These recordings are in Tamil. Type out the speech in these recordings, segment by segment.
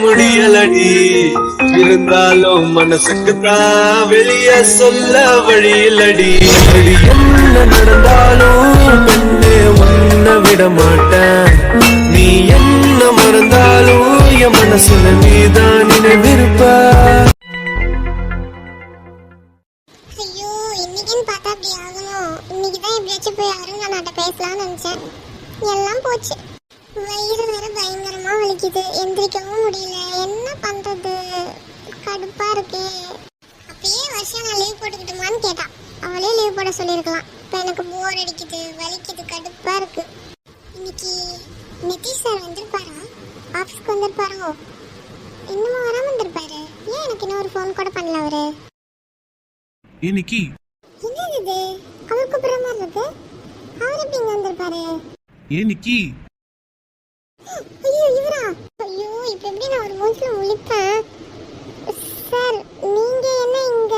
முடியலடி. இருந்தாலும் மனசுக்குத்தான் வெளிய சொல்ல வழியிலடி. என்ன நடந்தாலும் பெண்ணே உன்னை விட மாட்டேன். நீ என்ன மறந்தாலும் என் மனசுல நீதான் நினைவிருப்ப. ஐயோ, இன்னைக்குன்னு பார்த்தா அப்படி ஆகணும். இன்னைக்குதான் எப்படியாச்சும் போய் அருணாட்ட பேசலாம்னு நினைச்சேன். எல்லாம் போச்சு. வயிறு வேற பயங்கரமா வலிக்குது. எந்திரிக்கவும் முடியல. என்ன பண்றது? கடுப்பா இருக்கு. அப்பயே வருஷம் நான் லீவ் போட்டுக்கிட்டுமான்னு கேட்டா. அவளே லீவ் போட சொல்லியிருக்கலாம். இப்போ எனக்கு போர் அடிக்குது, வலிக்குது, கடுப்பா இருக்கு. இன்னைக்கு நிதிஷ் சார் வந்திருப்பாரா? ஆஃபீஸ்க்கு வந்திருப்பாரோ? இன்னும் வராம வந்திருப்பாரு. ஏன் எனக்கு இன்னொரு ஃபோன் கூட பண்ணல அவரு? இன்னைக்கு என்னது இது? அவர் கூப்பிடுற மாதிரி இருக்கு. அவர் எப்படி இங்க வந்திருப்பாரு? ஏனிக்கி ஐயோ, இவரா? ஐயோ, இப்ப எப்படி நான் ஒரு மூஞ்சில முழிப்பேன்? சார், நீங்க என்ன இங்க?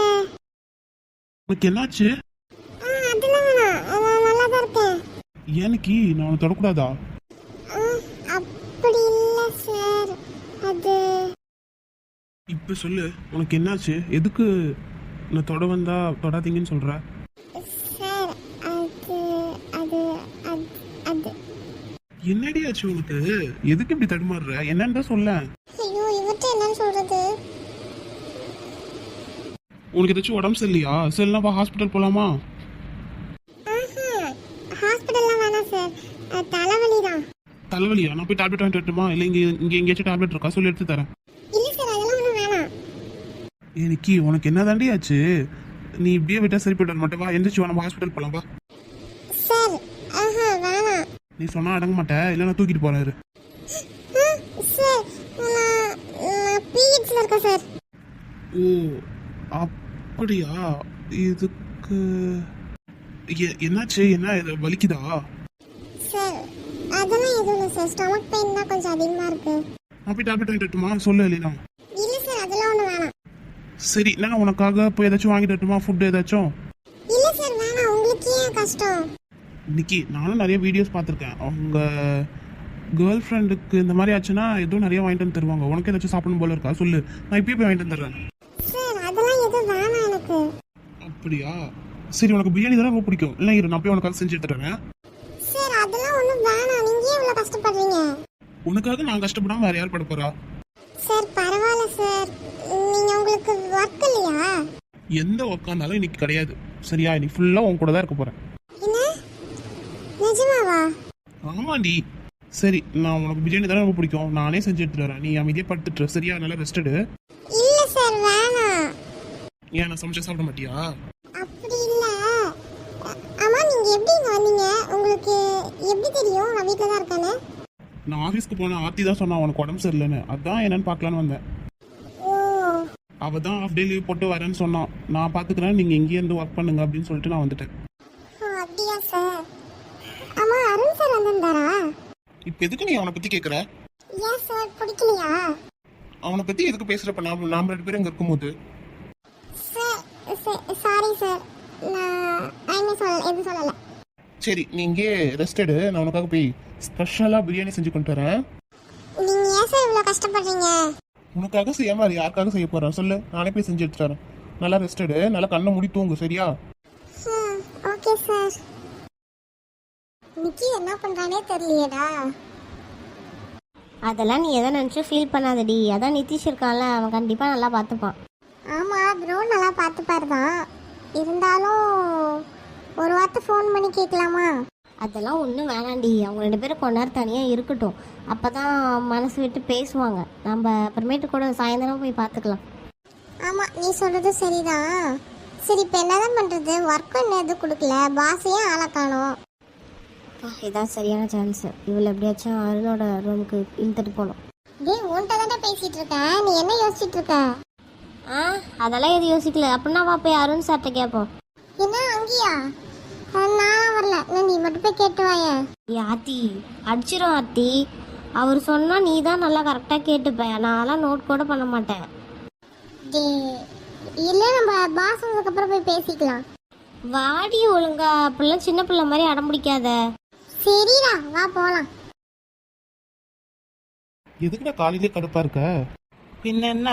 உனக்கு என்னாச்சு? அதெல்லாம் வேணாம். நான் நல்லா தான் இருக்கேன். ஏனிக்கி நான் உன்னை தொடக்கூடாதா? அப்படி இல்ல சார். அது இப்ப சொல்லு, உனக்கு என்னாச்சு? எதுக்கு நான் தொட வந்தா தொடாதீங்கன்னு சொல்ற? சார், அது அது அது அது என்னடி ஆச்சு உனக்கு? எதுக்கு இப்படி தடுமாறுற? என்னன்னு தான் சொல்ல. ஐயோ, இவர்கிட்ட என்னன்னு சொல்றது? உனக்கு ஏதாச்சும் உடம்பு சரியில்லையா? சரினா வா ஹாஸ்பிட்டல் போலாமா? ஹாஸ்பிட்டல்லாம் வேணாம் சார். தலைவலி தான். தலைவலியா? நான் போய் டேப்லெட் வாங்கிட்டு வரட்டுமா? இல்லை இங்கே எங்கேயாச்சும் டேப்லெட் இருக்கா? சொல்லி எடுத்து தரேன். இல்ல சார், அதெல்லாம் ஒன்றும் வேணாம். ஏனிக்கி உனக்கு என்ன தாண்டி ஆச்சு? நீ இப்படியே விட்டா சரி போயிட்டு வர மாட்டே. வா எந்திரிச்சு வா, நம்ம ஹாஸ்பிட்டல் போலாம் வா. சார், வேணாம். நீ சொன்னா அடங்க மாட்டேன், இல்லை நான் தூக்கிட்டு போறாரு. சார், நான் பீரியட்ஸ்ல இருக்கேன் சார். ஓ அப்படியா? இதுக்கு என்னாச்சு? என்ன இது வலிக்குதா? சார், அதெல்லாம் எதுவும் இல்லை சார். ஸ்டமக் பெயின் தான் கொஞ்சம் அதிகமா இருக்கு. நான் போய் டேப்லெட் வாங்கிட்டு வரட்டுமா? சொல்லு இல்லைனா. இல்ல சார், அதெல்லாம் ஒன்றும் வேணாம். சரி, நான் உனக்காக போய் ஏதாச்சும் வாங்கிட்டு வரட்டுமா? ஃபுட் ஏதாச்சும்? இல்ல சார், வேணாம். உங்களுக்கு ஏன் கஷ்டம்? இன்னைக்கு நானும் நிறைய வீடியோஸ் பார்த்துருக்கேன். அவங்க கேர்ள் ஃப்ரெண்டுக்கு இந்த மாதிரி ஆச்சுன்னா எதுவும் நிறைய வாங்கிட்டு வந்து தருவாங்க. உனக்கு ஏதாச்சும் சாப்பிடணும் போல இருக்கா? சொல்லு, நான் இப்பயே போய் வாங்கிட்டு வந்துடுறேன். சார், அதெல்லாம் எதுவும் வேணாம் எனக்கு. அப்படியா? சரி, உனக்கு பிரியாணி தானே ரொம்ப பிடிக்கும். இல்லை இரு, நான் போய் உனக்காக செஞ்சு எடுத்துறேன். சார், அதெல்லாம் ஒன்றும் வேணாம். நீங்க ஏன் இவ்வளோ கஷ்டப்படுறீங்க? உனக்காக நான் கஷ்டப்படாம வேற யார் பட போறா? சார், பரவாயில்ல சார். நீங்க உங்களுக்கு ஒர்க் இல்லையா? எந்த ஒர்க்காக இருந்தாலும் இன்னைக்கு கிடையாது. சரியா? இன்னைக்கு ஃபுல்லாக உன் கூட தான் இருக்க போறேன். என்ன? நிஜமாவா? ஆமாண்டி. சரி, நான் உனக்கு பிரியாணி தானே ரொம்ப பிடிக்கும். நானே செஞ்சு எடுத்துட்டு வரேன். நீ அமைதியாக படுத்துட்டு இரு. சரியா? நல்லா ரெஸ்ட் எடு. இல்ல சார், வேணாம். ஏன் நான் சமைச்சா சாப்பிட மாட்டியா? அப்படி இல்ல. ஆமா, நீங்க எப்படி இங்க வந்தீங்க? உங்களுக்கு எப்படி தெரியும் நான் வீட்ல தான் இருக்கேன்னு? நான் ஆஃபீஸ்க்கு போனேன். ஆர்த்தி தான் சொன்னா உனக்கு உடம்பு சரியில்லைன்னு. அதான் என்னன்னு பார்க்கலான்னு வந்தேன். ஓ, அவள் தான் ஆஃப் டே லீவ் போட்டு வரேன்னு சொன்னான். நான் பார்த்துக்கிறேன், நீங்கள் இங்கேயே இருந்து ஒர்க் பண்ணுங்க அப்படின்னு சொல்லிட்டு நான் வந்துட்டேன். அப்படியா சார்? ஆமா, அருண் சார் வந்திருந்தாரா? இப்போ எதுக்கு நீ அவனை பற்றி கேட்குற? ஏன் சார், பிடிக்கலையா? அவனை பற்றி எதுக்கு பேசுகிறப்ப நாம் 2 பேரும் இங்கே இருக்கும்போது? சாரி சார், நான் எதுவும் சொல்லலை. சரி, நீ இங்கே ரெஸ்ட் எடு. நான் உனக்காக போய் ஸ்பெஷலாக பிரியாணி செஞ்சு கொண்டு வரேன். நீங்க ஏன் சார் இவ்வளோ கஷ்டப்படுறீங்க? உனக்காக செய்யாம அது யாருக்காக செய்ய போறேன் சொல்லு? நானே போய் செஞ்சு எடுத்துட்டு வரேன். நல்லா ரெஸ்ட் எடு. நல்லா கண்ணை மூடி தூங்கு. சரியா? Okay sir. நிக்கி என்ன பண்றானே தெரியலையேடா. அதெல்லாம் நீ எதை நினச்சும் ஃபீல் பண்ணாதடி. அதான் நிதிஷ் இருக்கான்ல, அவன் கண்டிப்பாக நல்லா பார்த்துப்பான். ஆமா, ப்ரோ நல்லா பார்த்துப்பாரு தான். இருந்தாலும் ஒரு வார்த்தை ஃபோன் பண்ணி கேட்கலாமா? அதெல்லாம் ஒன்றும் வேணாண்டி. அவங்க 2 பேரும் கொஞ்ச நேரம் தனியாக இருக்கட்டும். அப்போ தான் மனசு விட்டு பேசுவாங்க. நம்ம அப்புறமேட்டு கூட சாயந்தரம் போய் பார்த்துக்கலாம். ஆமா, நீ சொல்றது சரிதான். சரி, இப்போ என்னதான் பண்றது? ஒர்க் என்ன எதுவும் கொடுக்கல, பாஸையே ஆளை காணோம். இதான் சரியான சான்ஸ். இவளை எப்படியாச்சும் அருணோட ரூமுக்கு இழுத்துட்டு போகணும். டேய், உன்கிட்ட தானே பேசிட்டு இருக்கேன். நீ என்ன யோசிச்சுட்டு இருக்க? அதெல்லாம் எதுவும் யோசிக்கல. அப்படின்னா வா போய் அருண் சார்ட்ட கேட்போம். என்ன அங்கேயா? நான் வரல. நீ மட்டும் போய் கேட்டு வாயே. ஆர்த்தி அடிச்சிரும். ஆர்த்தி, அவர் சொன்னால் நீ தான் நல்லா கரெக்டாக கேட்டுப்ப. நான்லாம் நோட் கூட பண்ண மாட்டேன். இல்லை, நம்ம பாஸ் வந்ததுக்கப்புறம் போய் பேசிக்கலாம். வாடி ஒழுங்கா. அப்படிலாம் சின்ன பிள்ளை மாதிரி அடம் பிடிக்காத. சரிடா, வா போகலாம். எதுக்குடா காலையிலே கடுப்பா இருக்க? பின்ன என்ன,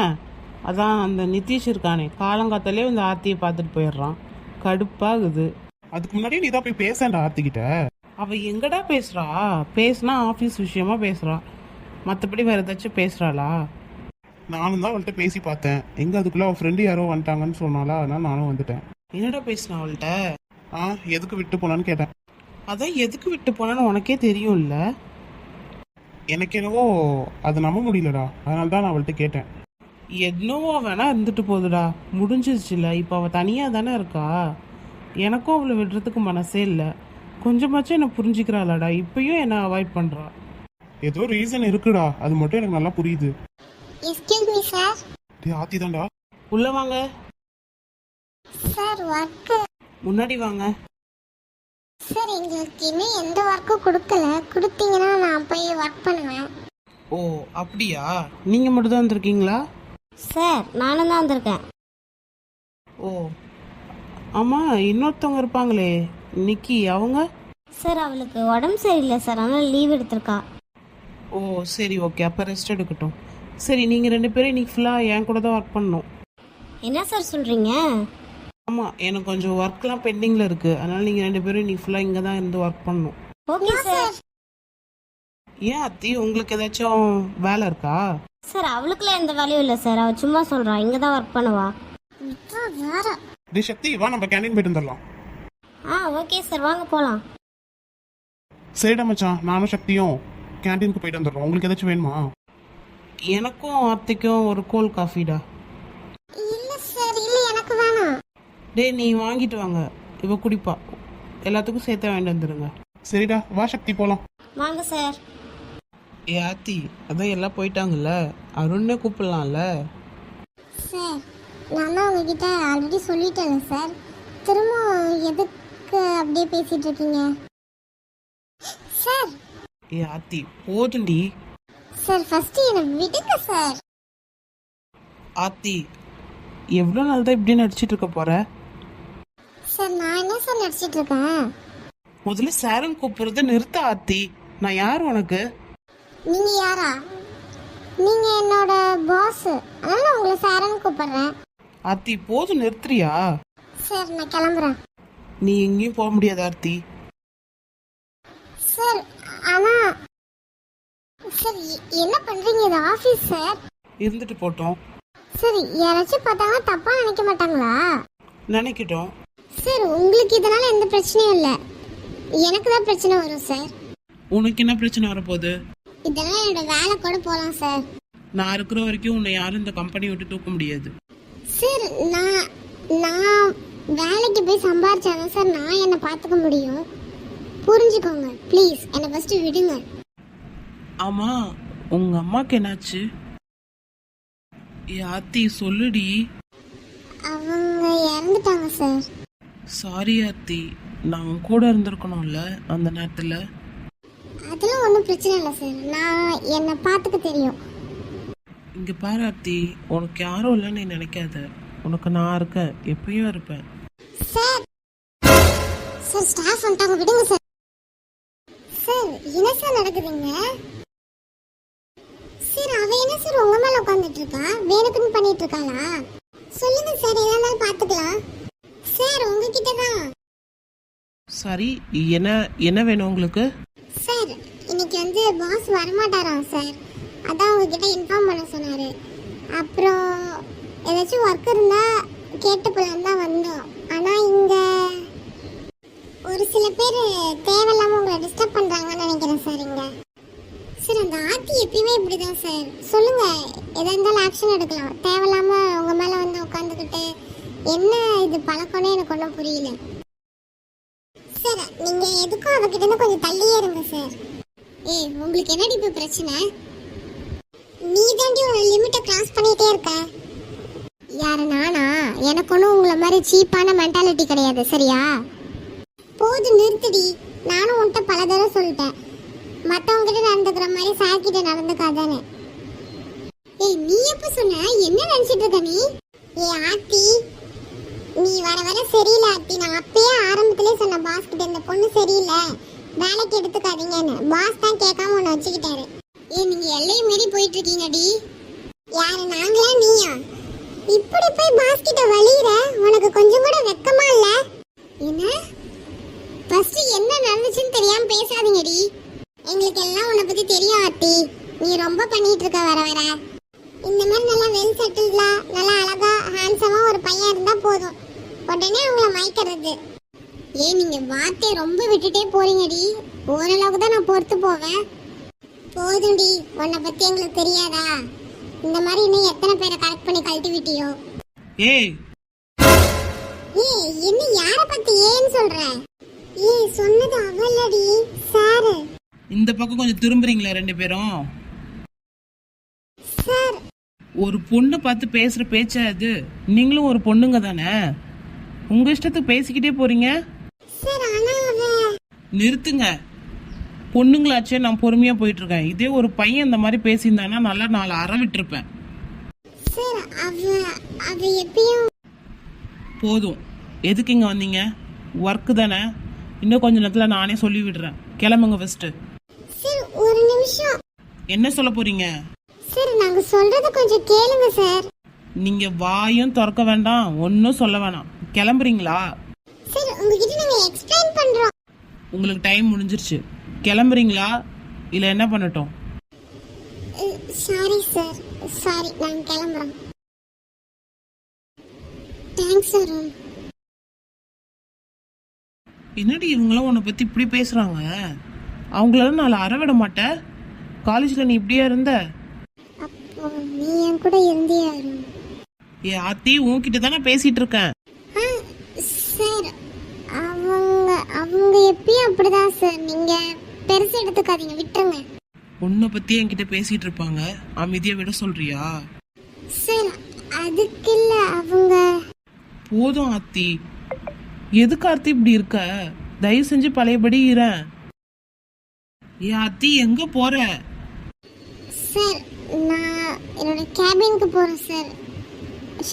அதான் அந்த நிதிஷ் இருக்கானே காலங்காத்தாலே வந்து ஆர்த்தியை பார்த்துட்டு போயிடுறான், கடுப்பாகுது. அதுக்கு முன்னாடி நீ தான் போய் பேசேன்டா ஆர்த்திக்கிட்ட. அவ எங்கடா பேசுறா? பேசுனா ஆஃபீஸ் விஷயமா பேசுறா, மற்றபடி வேற ஏதாச்சும் பேசுறாளா? நானும் தான் அவள்கிட்ட பேசி பார்த்தேன். எங்க அதுக்குள்ள அவள் ஃப்ரெண்டு யாரோ வந்துட்டாங்கன்னு சொன்னாலா, அதனால நானும் வந்துட்டேன். என்னடா பேசுனா அவள்கிட்ட? எதுக்கு விட்டு போனான்னு கேட்டேன். அதான் எதுக்கு விட்டு போனான்னு உனக்கே தெரியும்ல. எனக்கு என்னவோ அதை நம்ப முடியலடா, அதனால தான் நான் அவள்கிட்ட கேட்டேன். என்னவோ வேணா இருந்துட்டு போகுதுடா, முடிஞ்சிருச்சுல. இப்போ அவள் தனியாக தானே இருக்கா. எனக்கும் அவளை விடுறதுக்கு மனசே இல்லை. கொஞ்சமாச்சும் என்னை புரிஞ்சுக்கிறாளாடா, இப்பயும் என்னை அவாய்ட் பண்ணுறா. ஏதோ ரீசன் இருக்குடா, அது மட்டும் எனக்கு நல்லா புரியுது. Excuse me sir. டேய் ஆர்த்தி தான்டா. உள்ள வாங்க. Sir work. முன்னாடி வாங்க. சார் எங்களுக்கு இன்னும் எந்த ஒர்க்கும் கொடுக்கல, கொடுத்தீங்கன்னா நான் போய் ஒர்க் பண்ணுவேன். ஓ அப்படியா, நீங்கள் மட்டும் தான் வந்திருக்கீங்களா? சார் நானும் தான் வந்திருக்கேன். ஓ ஆமாம், இன்னொருத்தவங்க இருப்பாங்களே நிக்கி, அவங்க? சார் அவளுக்கு உடம்பு சரியில்லை சார், அதனால் லீவ் எடுத்திருக்கா. ஓ சரி ஓகே, அப்போ ரெஸ்ட் எடுக்கட்டும். சரி, நீங்கள் 2 பேரும் இன்னைக்கு ஃபுல்லாக என் கூட தான் ஒர்க் பண்ணணும். என்ன சார் சொல்கிறீங்க? ஆமாம், எனக்கு கொஞ்சம் ஒர்க்லாம் பெண்டிங்கில் இருக்குது, அதனால் நீங்கள் 2 பேரும் இன்னைக்கு ஃபுல்லாக இங்கே தான் இருந்து ஒர்க் பண்ணணும். Okay sir. ஏன் அத்தி, உங்களுக்கு ஏதாச்சும் வேலை இருக்கா? சார் அவளுக்குலாம் எந்த வேலையும் இல்லை சார், அவள் சும்மா சொல்கிறா, இங்கே தான் ஒர்க் பண்ணுவா. வேற டேய் சக்தி, வா நம்ம கேண்டீன் போயிட்டு வந்துடலாம். ஓகே சார், வாங்க போகலாம். சரிடா மச்சான், நானும் சக்தியும் கேண்டீனுக்கு போயிட்டு வந்துடுறோம். உங்களுக்கு ஏதாச்சும் வேணுமா? எனக்கும் ஆர்த்திக்கும் ஒரு கோல்ட் காஃபிடா. இல்ல சார், இல்ல எனக்கு வேணாம். டேய் நீ வாங்கிட்டு வாங்க, இவ குடிப்பா. எல்லாத்துக்கும் சேர்த்து வாங்கிட்டு வந்துடுங்க. சரிடா, வா சக்தி போலாம். வாங்க சார். ஏ ஆர்த்தி, அதான் எல்லாம் போயிட்டாங்கல்ல, அருணே கூப்பிடலாம்ல. சார் நான் தான் உங்ககிட்ட ஆல்ரெடி சொல்லிட்டேன்ல சார், திரும்ப எதுக்கு அப்படியே பேசிட்டு இருக்கீங்க சார்? ஏ ஆர்த்தி போதுண்டி. சார் ஃபர்ஸ்ட் என்னை விடுங்க சார். ஆர்த்தி, எவ்வளோ நாள் தான் இப்படி நடிச்சிட்டு இருக்க போற? சார் நான் என்ன சார் நடிச்சிட்டு இருக்கேன்? முதல்ல சாரன் கூப்பிடுறத நிறுத்த ஆர்த்தி. நான் யார் உனக்கு? நீங்க யாரா? நீங்க என்னோட பாஸ், அதனால உங்களை சாரன்னு கூப்பிடுறேன். ஆர்த்தி போதும், நிறுத்துறியா? சார் நான் கிளம்புறேன். நீ எங்கேயும் போக முடியாது ஆர்த்தி. சார் ஆனா சார் என்ன பண்றீங்க? இது ஆபீஸ் சார். இருந்துட்டு போட்டோம். சார் யாராச்சும் பார்த்தாங்கன்னா தப்பா நினைக்க மாட்டாங்களா? நினைக்கிட்டோம். சார் உங்களுக்கு இதனால எந்த பிரச்சனையும் இல்லை, எனக்கு தான் பிரச்சனை வரும் சார். உனக்கு என்ன பிரச்சனை வரப்போகுது? இதெல்லாம் என்னோட வேலை கூட போகலாம் சார். நான் இருக்கிற வரைக்கும் உன்னை யாரும் இந்த கம்பெனி விட்டு தூக்க முடியாது. சார் நான் வேலைக்கு போய் சம்பாரிச்சாதான் சார் நான் என்னை பார்த்துக்க முடியும். புரிஞ்சுக்கோங்க ப்ளீஸ், என்னை ஃபர்ஸ்ட் விடுங்க. ஆமா, உங்க அம்மாக்கு என்னாச்சு? ஏ ஆர்த்தி சொல்லுடி. அவங்க இறந்துட்டாங்க சார். சாரி ஆர்த்தி, நான் உன் கூட இருந்திருக்கணும்ல அந்த நேரத்தில். அதெல்லாம் ஒன்றும் பிரச்சனை இல்லை சார், நான் என்னை பார்த்துக்க தெரியும். இங்கே பாரு ஆர்த்தி, உனக்கு யாரும் இல்லைன்னு நீ நினைக்காத. உனக்கு நான் இருக்கேன், எப்பயும் இருப்பேன். சார் சார் ஸ்டாஃப் வந்துட்டாங்க, விடுங்க சார். சார் என்ன சார் நடக்குதுங்க? சார் அவ என்ன சார் உங்க மேல உட்காந்துட்டு இருக்கா? வேணுக்குன்னு பண்ணிட்டு இருக்காளா? சொல்லுங்க சார், எதா இருந்தாலும் பாத்துக்கலாம். சார் உங்ககிட்ட தான். சரி, என்ன வேணும் உங்களுக்கு? சார் இன்னைக்கு வந்து பாஸ் வரமாட்டாராம் சார், அதான் உங்ககிட்ட இன்ஃபார்ம் பண்ண சொன்னாரு. அப்புறம் ஏதாச்சும் ஒர்க் இருந்தா கேட்டு போலாம் தான் வந்தோம். ஆனா இங்க ஒரு சில பேர் தேவையில்லாம உங்களை டிஸ்டர்ப் பண்றாங்கன்னு நினைக்கிறேன் சார். இங்க சார் அந்த ஆர்த்தி எப்பயுமே இப்படிதான் சார். சொல்லுங்க, எதா இருந்தாலும் ஆக்ஷன் எடுக்கலாம். தேவையில்லாம உங்க மேல வந்து உட்காந்துக்கிட்டு என்ன இது பழக்கம்னு எனக்கு ஒன்றும் புரியல சார். நீங்க எதுக்கும் அவகிட்ட இருந்து கொஞ்சம் தள்ளியே இருங்க சார். ஏய் உங்களுக்கு என்னடி இப்ப பிரச்சனை? நீ தாண்டி ஒரு லிமிட்டை கிராஸ் பண்ணிட்டே இருக்க. யாரு நானா? எனக்கு ஒன்றும் உங்களை மாதிரி சீப்பான மென்டாலிட்டி கிடையாது சரியா? போது நிறுத்துடி. நானும் உன்கிட்ட பல தடவை சொல்லிட்டேன், மற்றவங்க கிட்ட நடந்துக்கிற மாதிரி சார் கிட்ட நடந்துக்காதானே. ஏய் நீ எப்ப சொன்ன? என்ன நினைச்சிட்டு இருக்க நீ? ஏ ஆர்த்தி, நீ வர வர சரியில்லை ஆர்த்தி. நான் அப்பயே ஆரம்பத்திலே சொன்ன பாஸ் கிட்ட, இந்த பொண்ணு சரியில்லை, வேலைக்கு எடுத்துக்காதீங்கன்னு. பாஸ் தான் கேட்காம உன்னை வச்சுக்கிட்டாரு. நீங்க எல்லையை மீறி போயிட்டு இருக்கீங்கடி. யாரு, நாங்களா நீயா? இப்படி போய் பாஸ் கிட்ட வலியுற, உனக்கு கொஞ்சம் கூட வெக்கமா இல்ல? என்ன? ஃபர்ஸ்ட் என்ன நடந்துச்சுன்னு தெரியாம பேசாதீங்கடி. எங்களுக்கு எல்லாம் உன்னை பத்தி தெரியும் ஆர்த்தி. நீ ரொம்ப பண்ணிட்டு இருக்க வர வர. இந்த மாதிரி நல்லா வெல் செட்டில்டா, நல்லா அழகா ஹேண்ட்ஸமா ஒரு பையன் இருந்தா போதும், உடனே அவங்கள மயக்கிறது. நீங்க வார்த்தையை ரொம்ப விட்டுட்டே போறீங்கடி. ஓரளவுக்கு தான் நான் பொறுத்து போவேன். போதும்டி, உன்னை பத்தி எங்களுக்கு தெரியாதா? இந்த மாதிரி இன்னும் எத்தனை பேரை கரெக்ட் பண்ணி கழட்டி விட்டியோ? ஏய் என்ன யார பத்தி ஏன்னு சொல்ற? சொன்னது அவளடி சார். இந்த பக்கம் கொஞ்சம் திரும்புறீங்களா ரெண்டு பேரும்? சார், ஒரு பொண்ணு பார்த்து பேசுற பேச்சா இது? நீங்களும் ஒரு பொண்ணுங்க தானே, உங்க இஷ்டத்துக்கு பேசிக்கிட்டே போறீங்க. சார் ஆனா நிறுத்துங்க. பொண்ணுங்களாச்சே நான் பொறுமையா போயிட்டு இருக்கேன். இதே ஒரு பையன் இந்த மாதிரி பேசியிருந்தானா நல்லா 4 அற விட்டுருப்பேன். சார் அவ எப்பயும் போதும், எதுக்கு இங்க வந்தீங்க? ஒர்க்கு தானே, இன்னும் கொஞ்ச நேரத்துல நானே சொல்லி விடுறேன். கிளம்புங்க ஃபர்ஸ்ட். சார் ஒரு நிமிஷம். என்ன சொல்ல போறீங்க? சார் நாங்க சொல்றது கொஞ்சம் கேளுங்க சார். நீங்க வாயும் திறக்க வேண்டாம், ஒன்னும் சொல்ல வேணாம். கிளம்புறீங்களா? சார் உங்ககிட்ட நாங்க எக்ஸ்பிளைன் பண்றோம். உங்களுக்கு டைம் முடிஞ்சிருச்சு. கிளம்புறீங்களா இல்ல என்ன பண்ணட்டும்? சாரி சார், சாரி, நான் கிளம்புறோம். Thanks sir. என்னடி இவங்களாம் உன்னை பத்தி இப்படி பேசுறாங்க? அவங்களால நான் அற விட மாட்டேன். காலேஜ்ல நீ இப்படியா இருந்த? அப்போ நீ என் கூட இருந்தியா? ஏ ஆத்தி, உன்கிட்ட தானே பேசிட்டு இருக்கேன். சார் அவங்க எப்பயும் அப்படிதான் சார். நீங்க பெருசு எடுத்துக்காதீங்க, விட்டுருங்க. உன்னை பத்தி என்கிட்ட பேசிட்டு இருப்பாங்க, அமைதியா விட சொல்றியா? சார் அதுக்கு இல்ல, அவங்க. போதும் ஆத்தி, எதுக்கு ஆர்த்தி இப்படி இருக்க? தயவு செஞ்சு பழையபடி இரேன். ஏ ஆத்தி, எங்க போற? சார் நான் என்னோட கேபினுக்கு போறேன் சார்.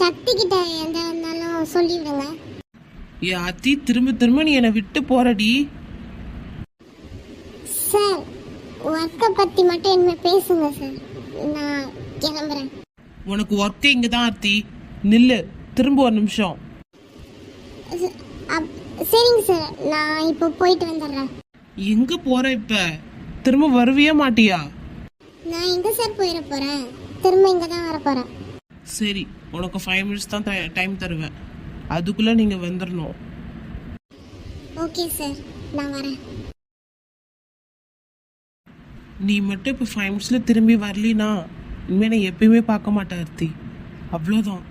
சக்தி கிட்ட எந்த இருந்தாலும் சொல்லிவிடுங்க. ஏ ஆத்தி, திரும்ப திரும்ப நீ என்னை விட்டு போறடி. சார் ஒர்க்கை பத்தி மட்டும் என்ன பேசுங்க சார், நான் கிளம்புறேன். உனக்கு ஒர்க்கே இங்கதான் ஆர்த்தி. நில்லு, திரும்ப ஒரு நிமிஷம். சரிங்க சார், நான் இப்போ போயிட்டு வந்துடுறேன். எங்க போற இப்ப? திரும்ப வருவியா மாட்டியா? நான் எங்க சார் போயிட போறேன், திரும்ப இங்க தான் வர போறேன். சரி, உனக்கு 5 மினிட்ஸ் தான் டைம் தருவேன், அதுக்குள்ள நீங்க வந்துடணும். ஓகே சார், நான் வரேன். நீ மட்டும் இப்போ 5 மினிட்ஸ்ல திரும்பி வரலினா இனிமே நான் எப்பயுமே பார்க்க மாட்டேன் ஆர்த்தி. அவ்வளோதான்.